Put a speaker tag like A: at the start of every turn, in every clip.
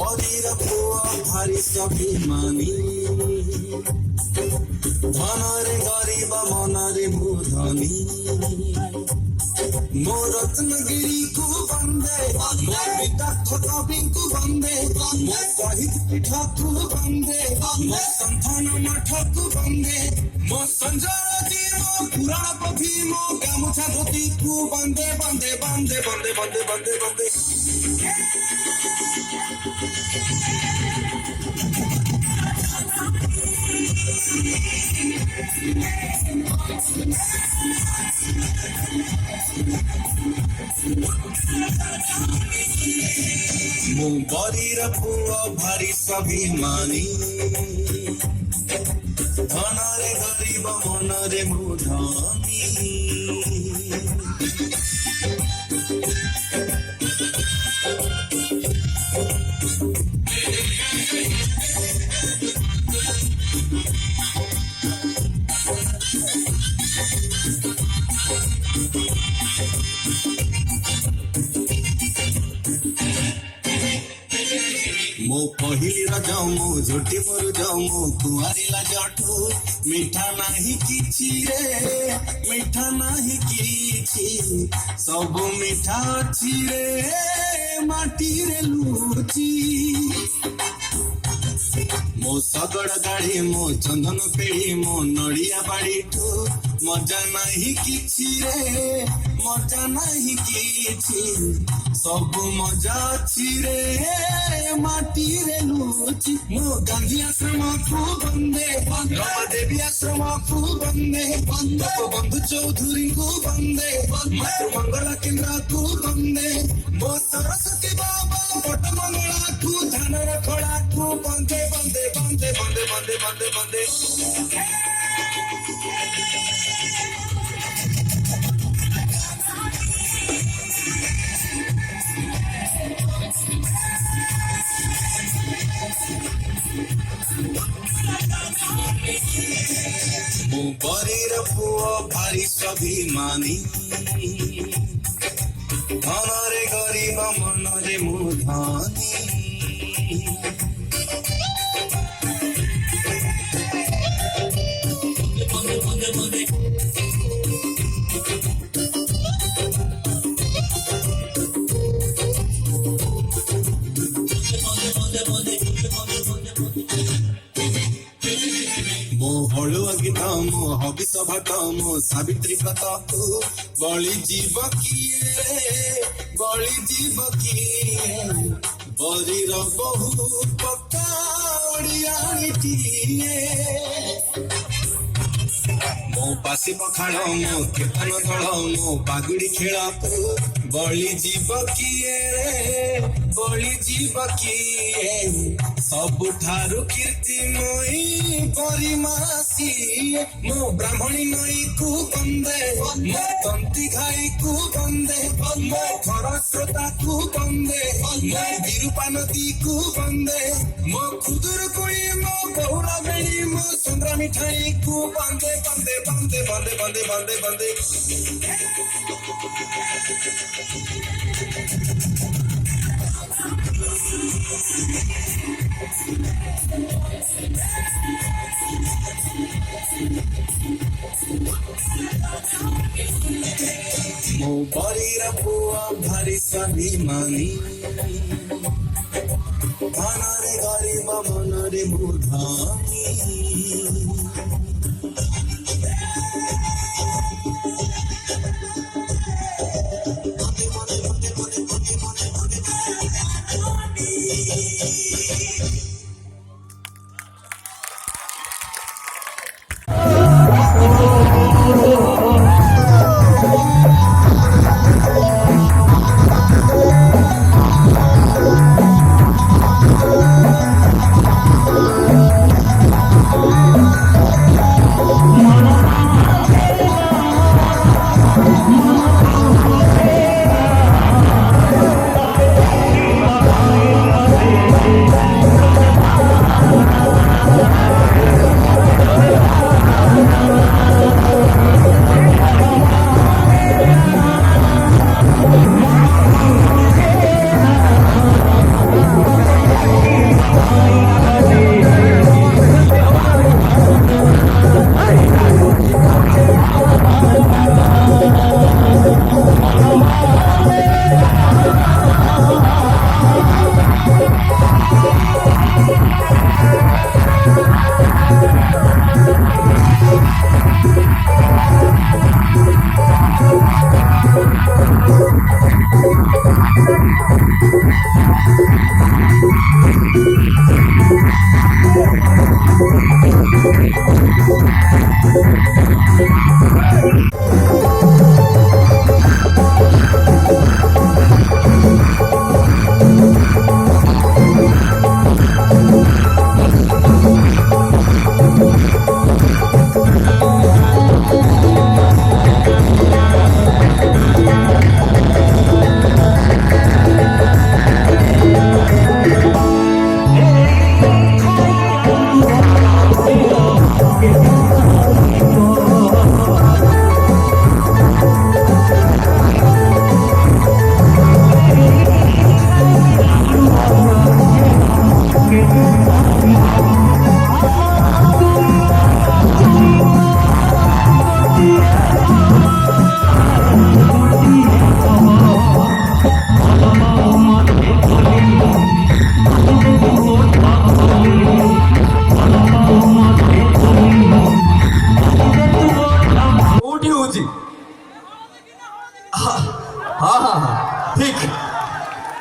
A: Morira puo bhari sabhimani dhanare gariba manare mudhani mo ratnagiri ku bande mo vidakha kavi ku bande mo sahit pitha ku bande mo santhana matha ku bande mo sanjati mo purana pathi mo gamucha dhoti ku bande bande bande bande bande bande bande mo barira puo bhari sabhimani dhanare gariba manare mudhani मो पहिली रजाऊ मो झोटी मरु जाऊ मो कुआरी लाजटू मीठा नाही किछि रे मीठा नाही किछि सब मीठा अछि रे माटी रे लुची मो सगड़ गाड़ी मो चंदन पेड़ी मो नड़िया बाड़ी ठू मजा नहीं किछि रे मजा नहीं किछि सब मजा अछि रे माटी रे लुची मो गांधी आश्रम को बंदे रमादेवी आश्रम को बंदे बंधु चौधरी को बंदे मातृ मंगला केंद्र को बंदे मो सरस्वती बाबा बट मंगला को धन रखड़ा को बंदे बंदे बंदे बंदे बंदे बंदे बंदे मो बरीर पुओ भारी स्वाभिमानी धनरे गरीब मनरे मुधानी मो हलुआ गीत मो हबिष भाट मो सावित्री कथा को बलि जीव किए बरीर बहु पकाड़ियाटिए मो पासी पखाड़ मो कीर्तन दल मो बागुड़ी खेल को बलि जीव किए सबुठारु कीर्तिमयी परिमासी मो ब्राह्मणी नई को बंदे मो तंती घाई को बंदे मो खरस्रोता को बंदे मो विरूपा नदी को बंदे मो खुदुर कुई मो बहुरा बेणी मो चंद्र मिठाई को बंदे बंदे बंदे बंदे बंदे बंदे बंदे मो बरीर पुआ भारी स्वाभिमानी धनरे गरीब मनरे मुधानी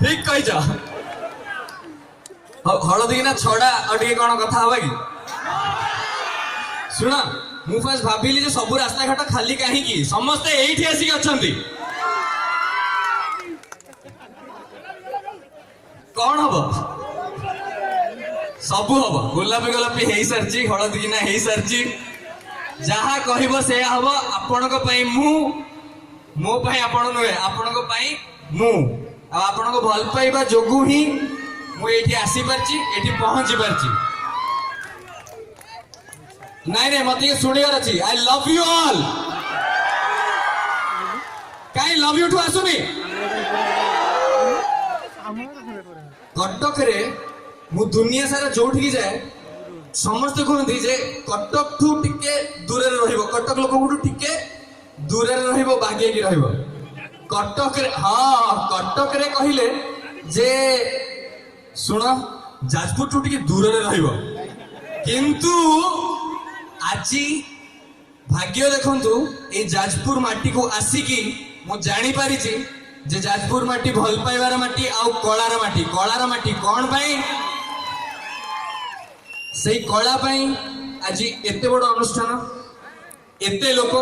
B: ठीक कहीच हलदी ना छड़ा और कौन कथा हवा कि शुण मु फास्ट भाविली जे सब रास्ता घाट खाली कहीं समस्ते एठी आसिक अछंती कौन हम सब हम गोलापी गोलापी हो सारी हलदी ना हो सारी जहा कह से हम आपण मो आपण नुहे आपण आपण को भल पाइबा जोगु ही मुझे आसी पार्टी पहुंची पार्टी नाई नहीं मत शुणिबार अच्छी आई लव यू ऑल कहीं लव यू ठू आसुनी कटक रे मु दुनिया सारा जोठी जाए समस्त कहते जे कटक ठू टिके दूर रहिबो कटक लोक टिके दूर रहिबो बागे की रहिबो कटक रे हाँ कटक रे कहले जे सुन जाजपुर ठू टिके दूर रहिबो किंतु आजी भाग्य देखंतु ए जाजपुर माटी को आसिकी मु जानी पारी जे जाजपुर माटी भल पाइबार माटी आउ कलार माटी कौन पाई से कला पाई आज एते बड़ अनुष्ठान एते लोक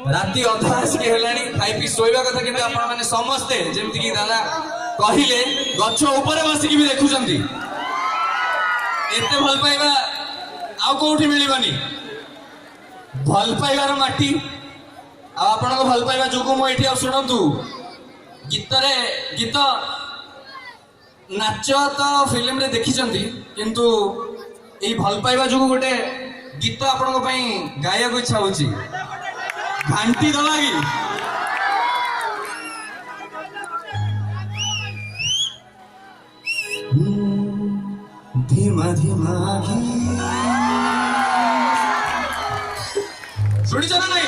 B: राति अधा आसिक हेलानी खाई पी शोइबा कथा किंतु आपण माने समस्ते जेमति कि दादा कहिले गछ ऊपर बसिकी भी देखुचंती एते भल पाइबा आउ कोठी मिलिबनी भल पाइबार माटी आ आपण को भल पाइबा जोगु मो एठी सुनंतु गीत नाच तो फिल्म रे देखिचंती किंतु एई भल पाइबा जोगु गोटे गीत आपण को पई गाया को इच्छा होची घंटी दवा की
A: धीमा धीमा
B: सुनी चला नहीं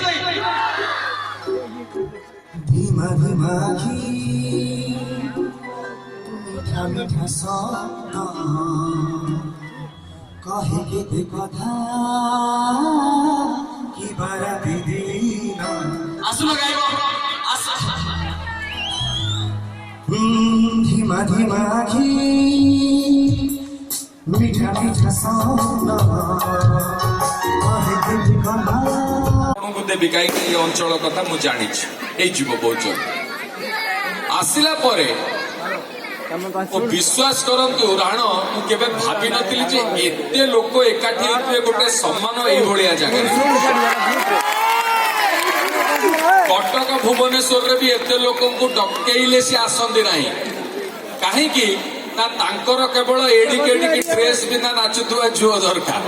A: धीमा धीमा मीठा मीठा शब्द कहे के कथा कि बारा दिन
B: आसु लगाइबो आसु
A: धीमा धीमा मीठा मीठा शब्द कहे के कथा
C: देवी कहीं अंचल कथा मुझे जानी बहुत आसला विश्वास करंतु राण मुझे भावी नी जे एते लोक एकाठी होते गोटे सम्मान ये जगह कटक भुवनेश्वर भी एते लोक डकेइले सी आसती ना कहीं ना तांकर केवल एडिक एडिक ड्रेस बिना नाचुवा झुओ दरकार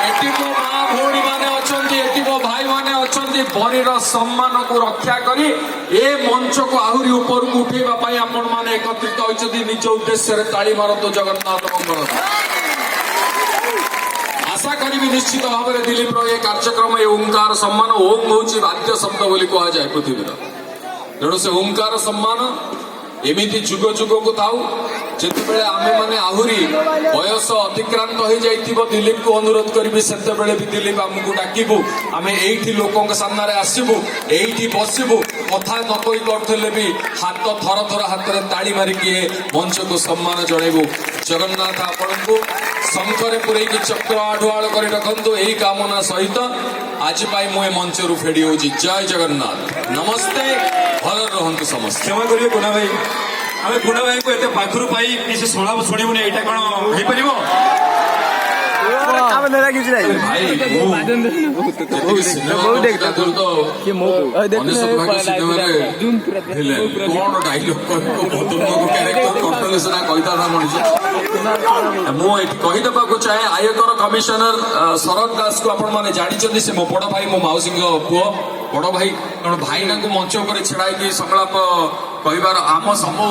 C: एटी मो माँ भौणी माने अछंती एटी मो भाई माने अछंती बरीर सम्मान को रक्षा करी ए मंच को आहुरी ऊपर को उठेबा पई आपण माने एकत्रित होइछथि निज उद्देश्य रे ताली मारतो जगन्नाथ मंगल आशा करी निश्चित भाव में दिलीप रो ये कार्यक्रम ये ओंकार सम्मान ओम होची वाद्य शब्द बोली कहा जाए पृथ्वी तेणु से ओंकार सम्मान एमिति जुग जुग को थाउ जिते आमे माने आहुरी बयस अतिक्रांत हो जाइथिबो दिलीप को अनुरोध करी सेते बेले भी दिलीप आमको डाकिबु आमे एठी लोकों के सामने आसीबु एठी बसिबु କଥା ନ କହି କରୁଥିଲେ ବି ହାତ ଥର ଥର ହାତରେ ତାଳି ମାରିକି ଏ ମଞ୍ଚକୁ ସମ୍ମାନ ଜଣାଇବୁ। ଜଗନ୍ନାଥ ଆପଣଙ୍କୁ ଶଙ୍ଖରେ ପୁରେଇକି ଚକ୍ର ଆଢୁଆଳ କରି ରଖନ୍ତୁ। ଏହି କାମନା ସହିତ ଆଜି ପାଇଁ ମୁଁ ଏ ମଞ୍ଚରୁ ଫେରି ହେଉଛି। ଜୟ ଜଗନ୍ନାଥ, ନମସ୍ତେ, ଭଲରେ ରହନ୍ତୁ ସମସ୍ତେ।
D: क्षमा करिए गुना भाई, आम गुना भाई को एत पाखर पाई किसी शुणा शुणुनि यहाँ कौन हो पार
C: ଭାଇ ମୁଁ ଯେତିକି ସିନେମା ଦେଖୁଥିଲି ତ ଅନେଶ ଭାଗ ସିନେମାରେ ଥିଲେ କଣ ଡାଇଲଗ କହିବ କ୍ୟାରେକ୍ଟର କରିଥିଲେ ସିନା କହିଥାନ୍ତା ମଣିଷ। ମୁଁ ଏଠି କହିଦେବାକୁ ଚାହେଁ ଆୟକର କମିଶନର ଶରଦ ଦାସକୁ ଆପଣମାନେ ଜାଣିଛନ୍ତି। ସେ ମୋ ବଡ ଭାଇ, ମୋ ମାଉସୀଙ୍କ ପୁଅ ବଡ ଭାଇ। କାରଣ ଭାଇନାଙ୍କୁ ମଞ୍ଚ ଉପରେ ଛିଡାଇକି ସଂଳାପ କହିବାର ଆମ ସବୁ